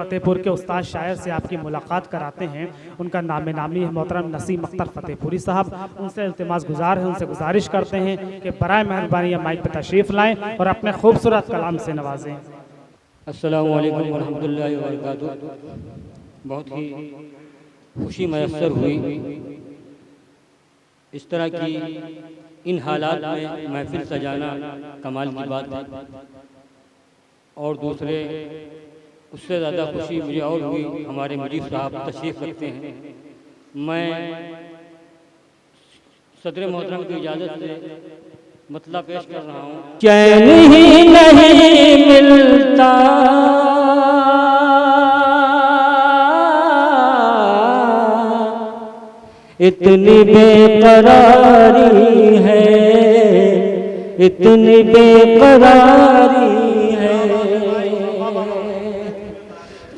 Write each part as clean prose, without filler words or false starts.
फतेहपुर के उस्ताद शायर से आपकी मुलाकात कराते हैं। उनका नाम नामी है मोहतरम नसीम अख्तर फतेहपुरी साहब। उनसे इल्तिमास गुजार है, उनसे गुजारिश करते हैं कि बराए मेहरबानी माइक पर तशरीफ़ लाएँ और अपने खूबसूरत कलाम से नवाजें। अस्सलामु अलैकुम वरहमतुल्लाहि वबरकातुहू। बहुत ही खुशी मैसर हुई इस तरह की इन हालात में महफिल सजाना कमाल की बात है। और दूसरे उससे ज़्यादा खुशी मुझे और हुई, हमारे मुजीब साहब तशरीफ़ रखते हैं। मैं सदर मोहतरम की इजाज़त से मतलब पेश कर रहा हूँ। चैन ही नहीं मिलता इतनी बेकरारी है, इतनी बेकरारी है।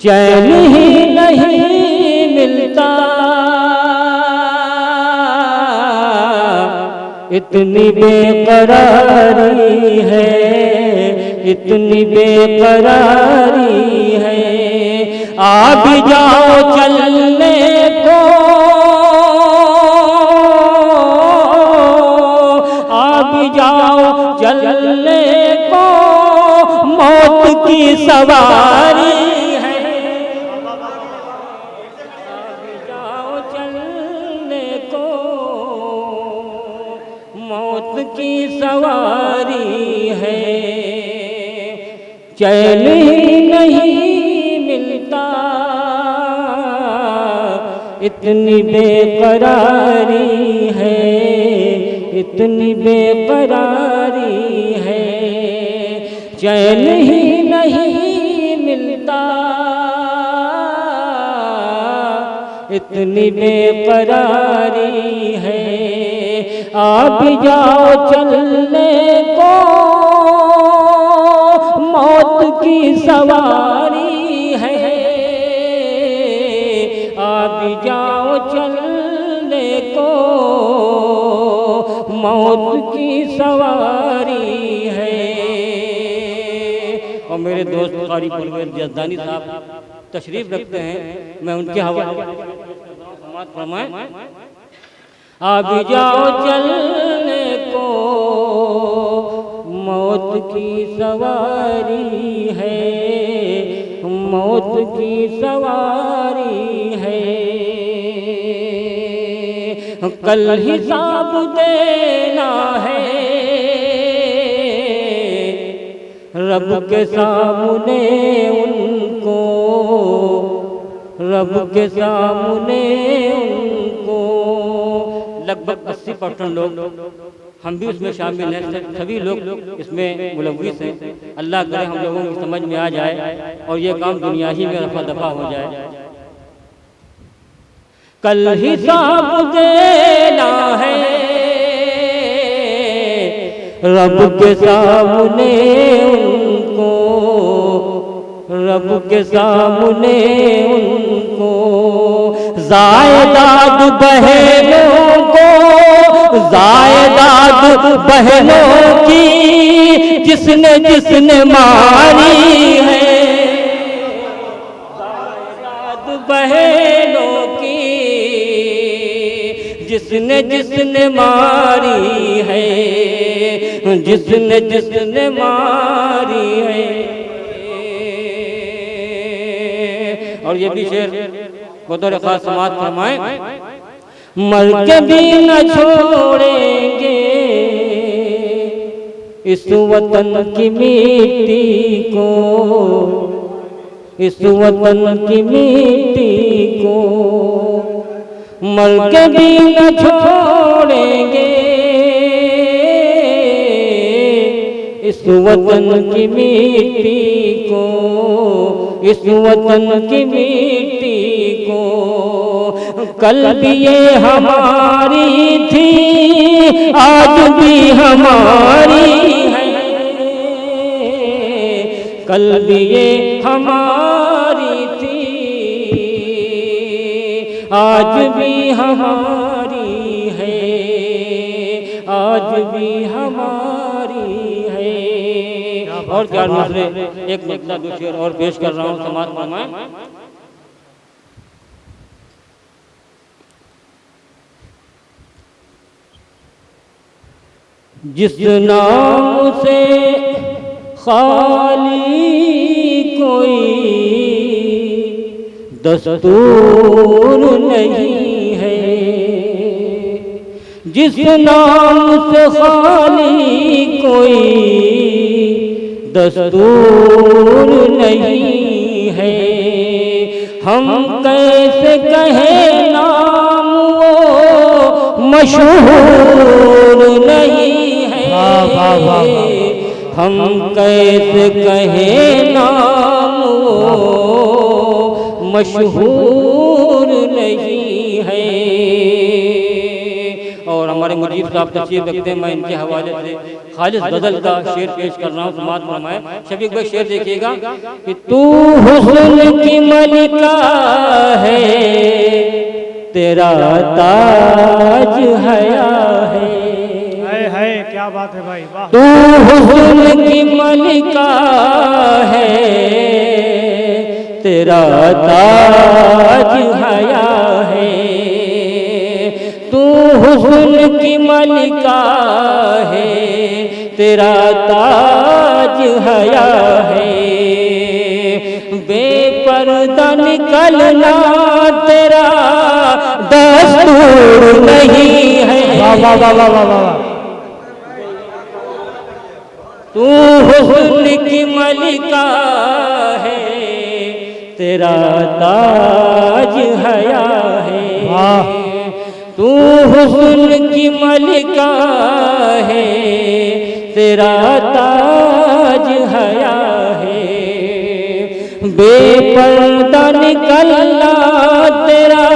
चैन ही नहीं मिलता इतनी बेकरारी है, इतनी बेकरारी है। आ भी जाओ चलने को, आ भी जाओ चलने को, मौत की सवारी है। आ भी जाओ चलने को, मौत की सवारी है। चैन ही नहीं मिलता इतनी बेकरारी है, इतनी बेकरारी है। चैन ही नहीं मिलता इतनी बेकरारी है। आ भी जाओ चलने को, मौत की सवारी है। आ भी जाओ चलने को, मौत की सवारी है। और मेरे दोस्त कारी परवेज जज़दानी साहब तशरीफ रखते हैं, मैं उनके हवाले समात फरमाएं। आ भी जाओ चलने को, मौत की सवारी है, मौत की सवारी है। कल हिसाब देना है रब के सामने उनको, रब के सामने उनको। लगभग 80% लोग, हम भी उसमें शामिल हैं, सभी लोग इसमें मुलव्विस हैं। अल्लाह करे हम लोगों की समझ में आ जाए और ये काम दुनिया ही में रफा दफा हो जाए। कल हिसाब देना है रब के सामने उनको, रब के सामने उनको। जायदाद बहनों को, जायदाद बहनों की जिसने जिसने मारी है। जायदाद बहनों की जिसने जिसने मारी है, जिसने जिसने मारी है। और ये भी शेर बतौर खास समात फरमाएं। मर के भी न छोड़ेंगे इस वतन की मिट्टी को, इस वतन की मिट्टी को। मर के भी न छोड़ेंगे इस वतन की मिट्टी को, इस वतन की मिट्टी को। कल भी ये हमारी थी, आज भी हमारी है। कल भी ये हमारी थी, आज भी हमारी है, आज भी हमारी है। और क्या दूसरे एक मतलब दो शेर और पेश कर रहा हूँ, समाज फरमाएं। जिस नाम से खाली कोई दस्तूर नहीं है, जिस नाम से खाली कोई दस्तूर नहीं है, हम कैसे कहें नाम वो मशहूर नहीं है, हम कैसे कहें नाम वो मशहूर नहीं है। और हमारे मुजीब साहब तशरीफ रखते हैं, मैं इनके हवाले से खालिस गजल का शेर पेश कर रहा हूँ, समाज फरमाए। शफीक भाई शेर देखिएगा कि तू हुस्न की मलिका है, तेरा ताज हया है, क्या बात है भाई, वाह। तू हुस्न की मलिका है, तेरा ताज हया है, तू हुस्न की मलिका है, तेरा ताज हया है, बेपर्दा निकलना तेरा दस्तूर नहीं है, वाह वाह वाह वाह वाह। तू हुस्न की मलिका है, तेरा ताज हया है, तू हुस्न की मलिका है, तेरा ताज हया है, बेपर्दा निकलना तेरा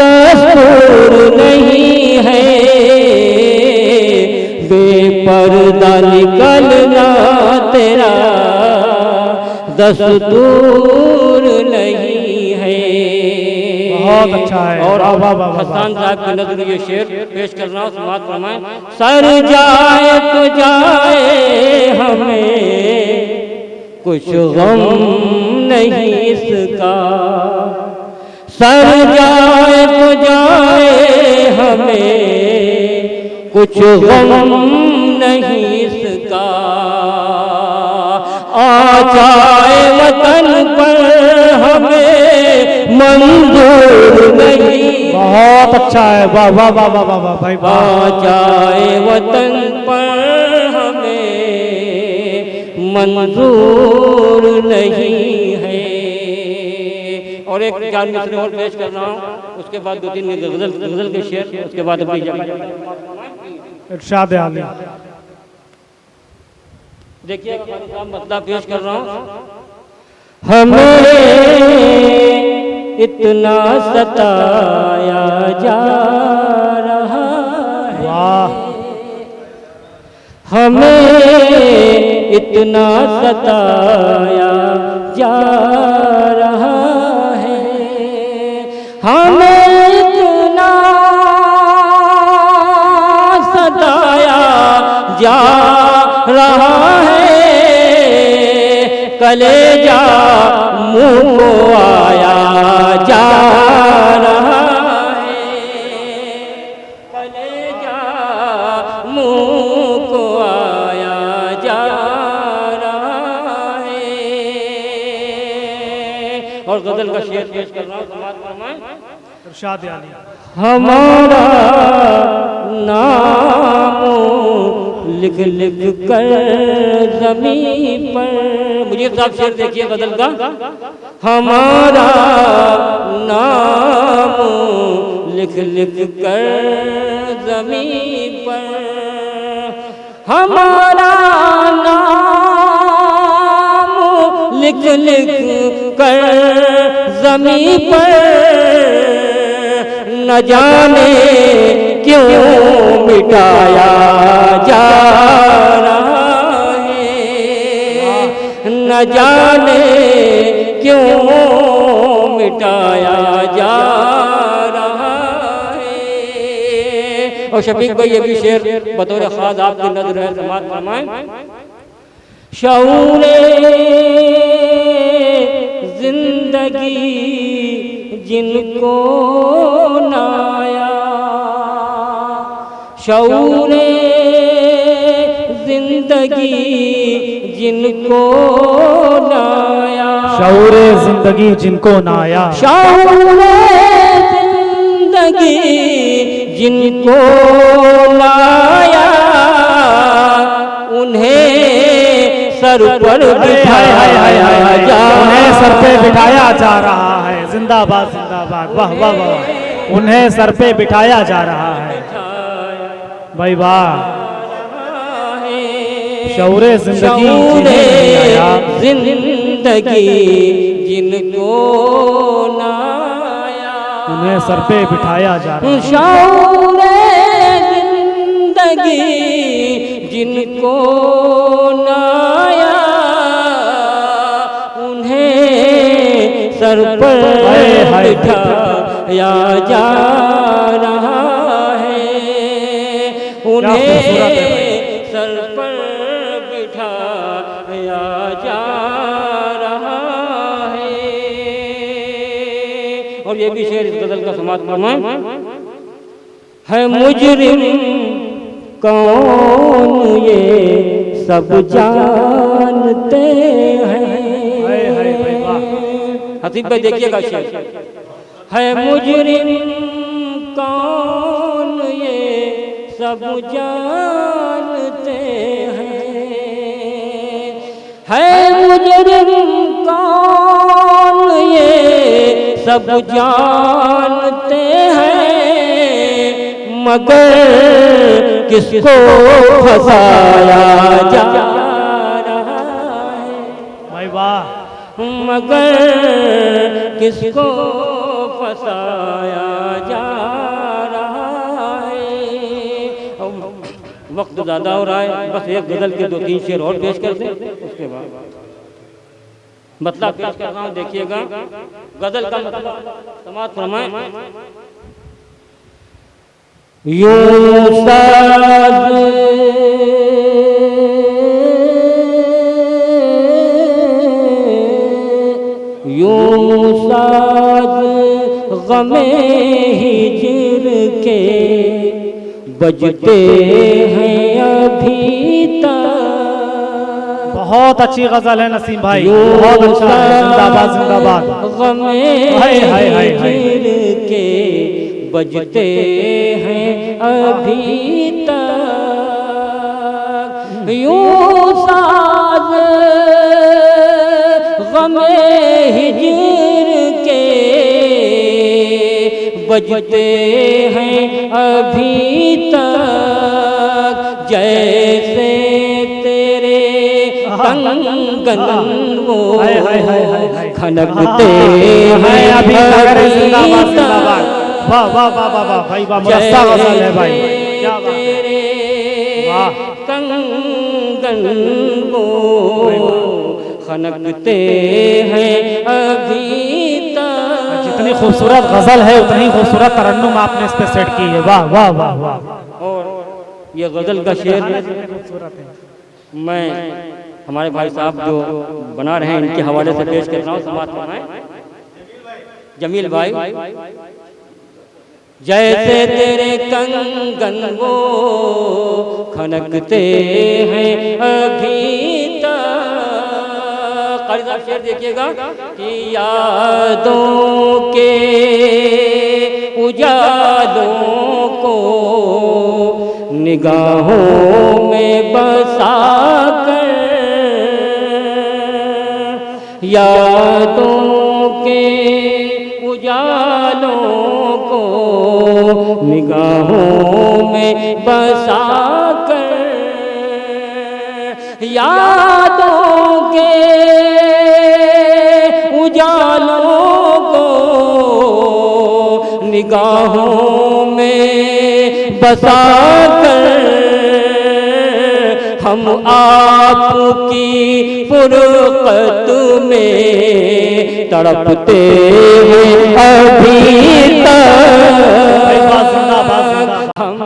दस्तूर नहीं है, बेपर्दा निकलना तेरा दस्तूर नहीं है। बहुत अच्छा है। और हसन साहब की नज़र ये शेर पेश कर रहा हूँ, समाज फरमाएं। सर जाए तो जाए हमें कुछ गम नहीं इसका, सर जाए तो जाए हमें कुछ गम नहीं इसका, आ जाए वतन पर हमें मंजूर नहीं। बहुत अच्छा है, वाह वाह वाह वाह वाह वाह भाई, आ जाए वतन पर हमें मंजूर नहीं है। और एक चार मिसरे और पेश कर रहा हूँ, उसके बाद दो तीन गजल के शेर, उसके बाद अपनी इरशाद आली। देखिए मतलब पेश कर रहा हूँ। हमें इतना सताया जा रहा है, हमें इतना सताया जा रहा है, हमें इतना सताया जा रहा है, कलेजा मुँह को आया जा रहा है, कलेजा मुँह को आया जा रहा है। और गजल का शेर पेश कर रहा हूँ, समाज फरमाएं। इरशाद आली। हमारा नाम लिख लिख कर ज़मीन पर, मुझे साहब शेर देखिए गजल का। हमारा नाम लिख लिख कर ज़मीन पर, हमारा नाम लिख लिख कर ज़मीन पर, न जाने क्यों मिटाया जा रहा है, न जाने क्यों मिटाया जा रहा है। और शफीक भाई ये भी शेर बतौर खास आपकी नजर है, समाज फरमाएं। शऊरे जिंदगी जिनको नाया, शऊरे जिंदगी जिनको नाया, शऊरे जिंदगी जिनको नाया, शऊरे जिंदगी जिनको नाया, उन्हें सर पर बिठाया जा, उन्हें सर पे बिठाया जा रहा है। जिंदाबाद जिंदाबाद, वाह वाह वाह। उन्हें सर पे बिठाया जा रहा है भाई वाह। शऊरे जिंदगी जिंदगी जिनको नाया, उन्हें सर पे बिठाया जा रहा है। शऊरे जिंदगी जिनको नाया, उन्हें सर पर बिठाया जा रहा है, उन्हें सर पर बिठाया जा रहा है। और ये भी शेर इस गजल का समाप्त फरमाएं। है मुजरिम कौन ये सब जानते हैं। हसीब भाई देखिएगा शेर। है मुजरिम कौन ये सब जानते हैं। है मुजरिम कौन ये सब जानते हैं, मगर किसको फंसाया जा रहा है। भाई वाह। मगर किसको फंसाया जा रहा है। वक्त ज़्यादा हो रहा है, बस एक गजल के 2-3 शेर और पेश कर दें, उसके बाद मतलब पेश कर रहा हूँ, देखिएगा गजल का मतलब समाप्त फरमाएं। यूं साज गमे हिज्र के बजते हैं अभी तक। बहुत अच्छी गजल है नसीम भाई, बहुत अच्छा है। जिंदाबाद जिंदाबाद। गमे हिज्र के बजते हैं अभी तक। यूं साज गमे हिज्र के बजते हैं अभी तक, जैसे तेरे कंगन वो खनकते हैं अभी तक। वाह वाह वाह वाह वाह भाई वाह, मुरस्सा गजल है भाई, क्या बात है। वाह। कंगन वो खनकते हैं अभी तक। जितनी खूबसूरत गजल है उतनी खूबसूरत तरन्नुम आपने इस पे सेट की है। वाह वाह वाह वाह। और ये गजल का शेर मैं हमारे भाई साहब जो बना रहे हैं इनके हवाले से पेश कर रहा हूँ, समाप्त फरमाएं। जमील भाई। जैसे तेरे कंगन वो खनकते हैं अभी तक। कारी साहब शेर देखिएगा कि यादों के उजालों को निगाहों में बसा कर, यादों के उजालों को निगाहों में बसा कर, यादों के उजालों को निगाहों में बसा कर, हम आपकी फुरकत में तड़पते हैं अभी तक। हम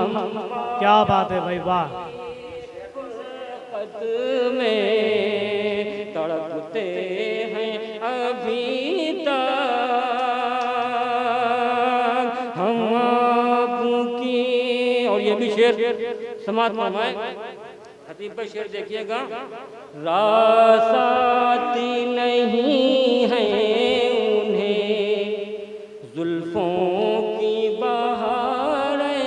क्या बात है भाई वाह। फुरकत में शेर समाप्त फरमाए। खतीब पर शेर देखिएगा। रासाती नहीं है उन्हें जुल्फों की बहारें,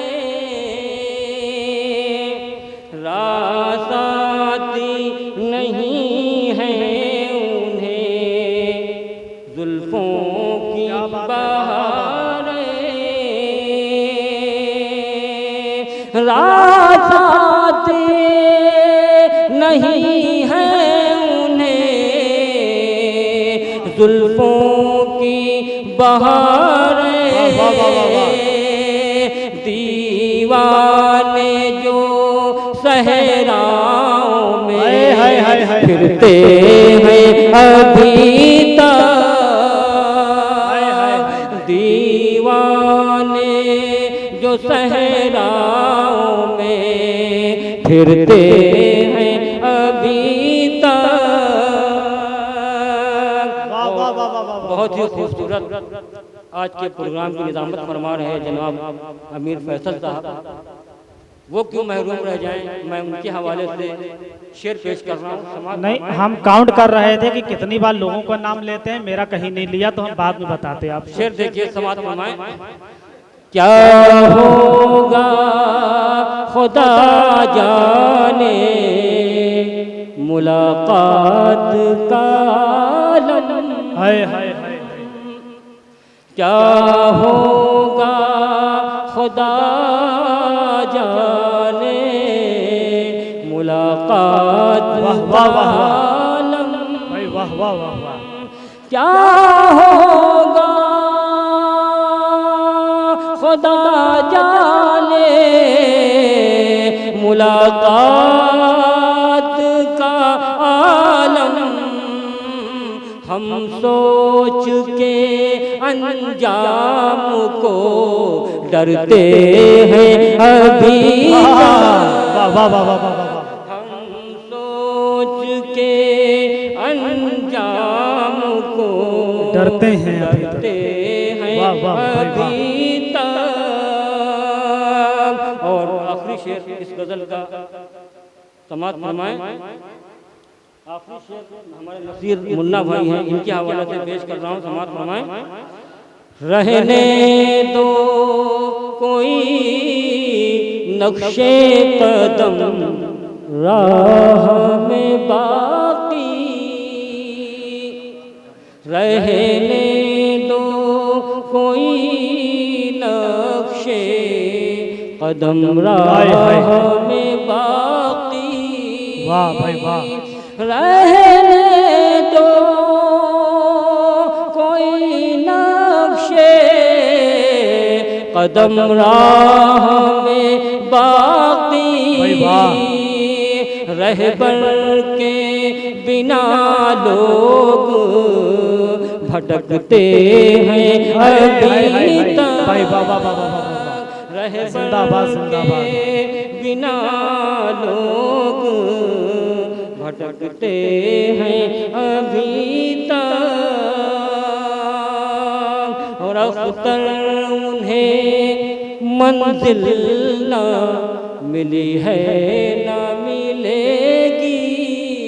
रासाती नहीं है उन्हें जुल्फों की बहारें, रासाती नहीं है उन्हें जुल्फों की बहारें, दीवाने जो सहराओं में फिरते हैं अभी तक, दीवाने जो सहराओं में फिरते हैं अभी तक। बहुत ही खूबसूरत आज के प्रोग्राम की निज़ामत फरमा रहे हैं जनाब अमीर फैसल साहब। वो क्यों महरूम रह जाएं, मैं उनके हवाले से शेर पेश कर रहा हूँ। नहीं, हम काउंट कर रहे थे कि कितनी बार लोगों का नाम लेते हैं, मेरा कहीं नहीं लिया, तो हम बाद में बताते हैं आप। शेर देखिए, समाप्त फरमाएं। क्या होगा खुदा जाने मुलाकात का आलम, हाय हाय हाय, क्या होगा खुदा जाने मुलाकात का आलम, भाई वाह वाह वाह वाह, क्या होगा खुदा जाने मुलाकात का आलम, हम सोच के अंजाम को डरते हैं अभी वाह वाह वाह वाह वाह, हम सोच के अंजाम को डरते हैं अभी तक। वाह वाह अभी तक। और आखिरी शेर इस गजल का समाप्त फरमाएं। आखिरी शेर हमारे नसीर मुन्ना भाई हैं, इनके हवाले से पेश कर रहा हूँ, समाप्त फरमाएं। रहने दो कोई नक्शे कदम राह में बाकी, रहने दो कोई नक्शे कदम राह में बाकी, वाह भाई वाह, रहने दो कोई नक्शे कदम राह में बाकी, रहबर के बिना लोग भटकते हैं अभी तक, रहबर के बिना लोग भटकते हैं अभी तक, और अख्तर उन्हें मंजिल ना मिली है ना मिलेगी,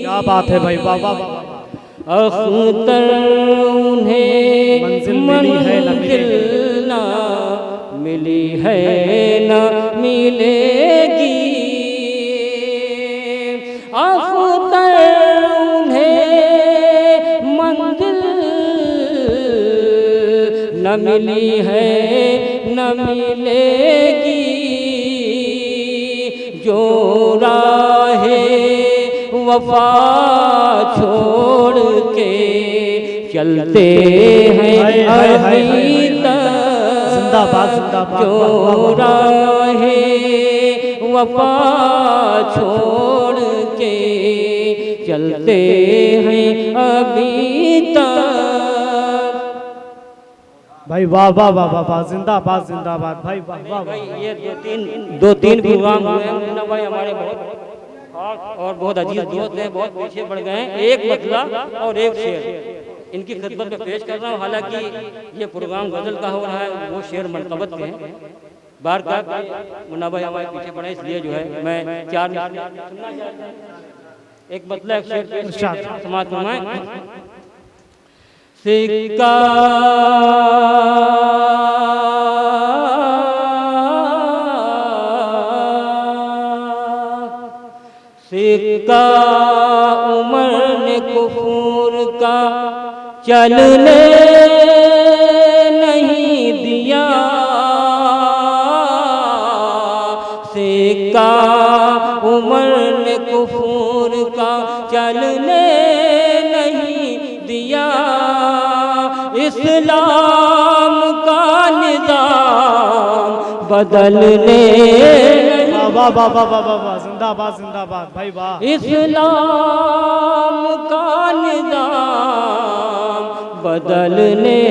क्या बात है भाई, वाह वाह वाह, अख्तर उन्हें मंजिल ना मिली है ना मिलेगी, अख्तर उन्हें मंजिल न मिली है न मिलेगी, जो राहे वफा छोड़ के चलते हैं अभी तक, जो राहे वफा छोड़ के चलते हैं अभी तक। भाई वाह वाह वाह वाह वाह, जिंदाबाद जिंदाबाद भाई, वाह वाह वाह। ये दो तीन प्रोग्राम हुए हैं मुन्ना भाई, हमारे बहुत और बहुत अजीज दोस्त हैं, बहुत पीछे बढ़ गए हैं। एक मतला और एक शेर इनकी खिदमत में पेश कर रहा हूँ। हालांकि ये प्रोग्राम गजल का हो रहा है, वो शेर मरतबत के हैं, बार का मुन्ना भाई हमारे पीछे पड़े, इसलिए जो है मैं 4 मिनट सुनना चाहता हूं। एक मतलब एक शेर पेश समाज फरमाएं। सिक्का सिक्का उमर ने कुफूर का चलने नहीं दिया, सिक्का उमर ने कुफूर का चलने नहीं दिया, इस्लाम का निज़ाम बदलने वाह वाह वाह वाह वाह वाह, जिंदाबाद जिंदाबाद भाई वाह। इस्लाम का निज़ाम बदलने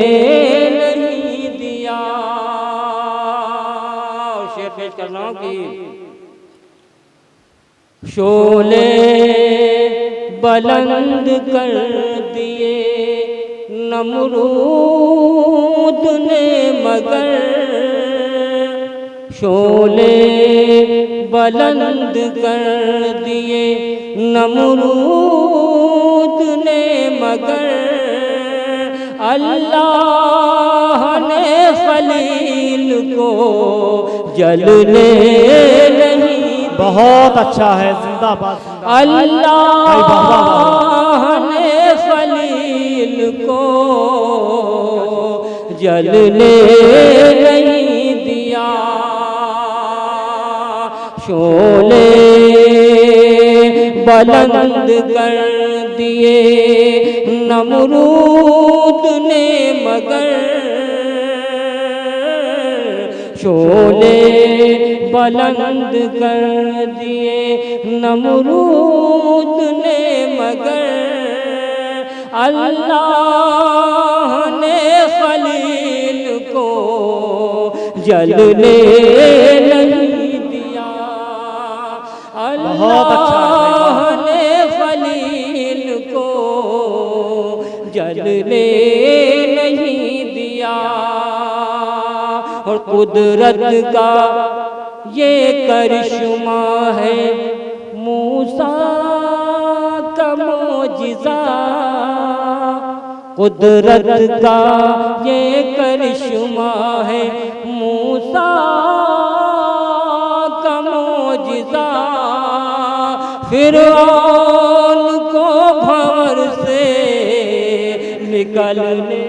नहीं दिया। और शेर पेश कर रहा हूं कि शोले बुलंद कर दिए नमरूद ने मगर, शोले बुलंद कर दिए नमरूद ने मगर, अल्लाह ने खलील को जलने नहीं। बहुत अच्छा है, जिंदाबाद अल्लाह ने खलील को जलने नहीं दिया, शोले बुलंद कर दिए नमरूद ने मगर, शोले बुलंद कर दिए नमरूद ने मगर, अल्लाह ने खलील को जलने नहीं दिया, अल्लाह ने खलील को जलने नहीं दिया। और कुदरत का ये करिश्मा है मूसा का मौजिज़ा, कुदरत का ये करिश्मा है मूसा का मौजिज़ा, फिरऔन को भंवर से निकलने